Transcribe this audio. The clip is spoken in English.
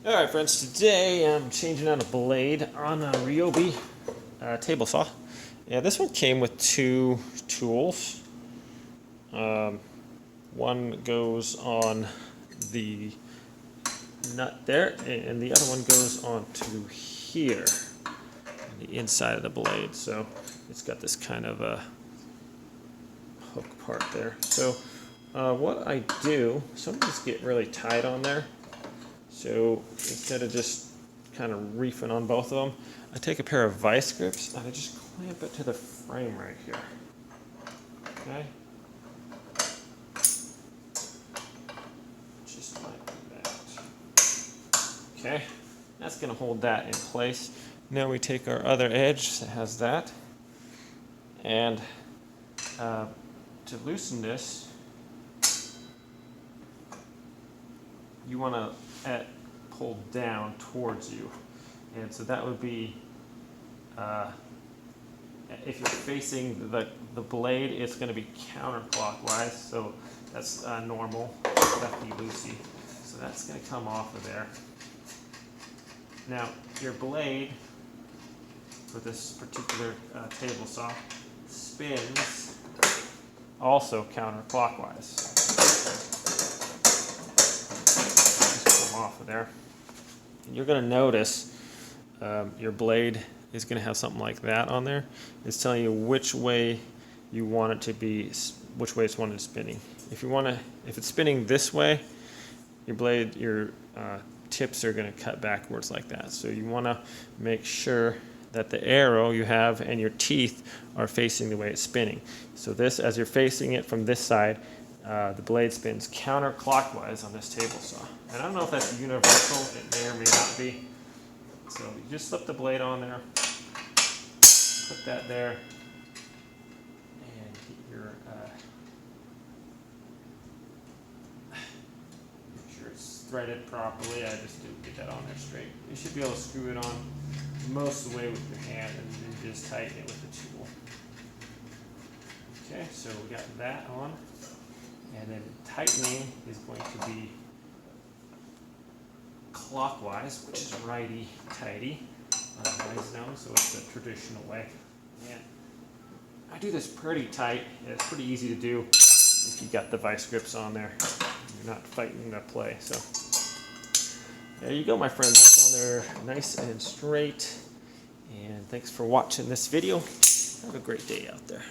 Alright friends, today I'm changing out a blade on a Ryobi table saw. Yeah, this one came with two tools. One goes on the nut there, and the other one goes on to here, on the inside of the blade. So it's got this kind of a hook part there. So what I do, some of these get really tight on there. So instead of just kind of reefing on both of them, I take a pair of vice grips and I just clamp it to the frame right here. Okay? Just like that. Okay? That's going to hold that in place. Now we take our other edge that has that, and to loosen this, you want to pull down towards you, and so that would be if you're facing the blade, it's going to be counterclockwise, so that's normal, lefty loosey. So that's going to come off of there. Now your blade for this particular table saw spins also counterclockwise. Off of there, and you're going to notice your blade is going to have something like that on there. It's telling you which way you want it to be, which way it's wanted spinning. If it's spinning this way, your blade, your tips are going to cut backwards like that. So you want to make sure that the arrow you have and your teeth are facing the way it's spinning. So this, as you're facing it from this side, the blade spins counterclockwise on this table saw. And I don't know if that's universal, it may or may not be. So you just slip the blade on there, put that there, and get your, make sure it's threaded properly. I just didn't get that on there straight. You should be able to screw it on most of the way with your hand and then just tighten it with the tool. Okay, so we got that on. And then tightening is going to be clockwise, which is righty-tighty, so it's the traditional way. And I do this pretty tight, and it's pretty easy to do if you got the vice grips on there. You're not fighting the play. So there you go, my friends. That's on there nice and straight. And thanks for watching this video. Have a great day out there.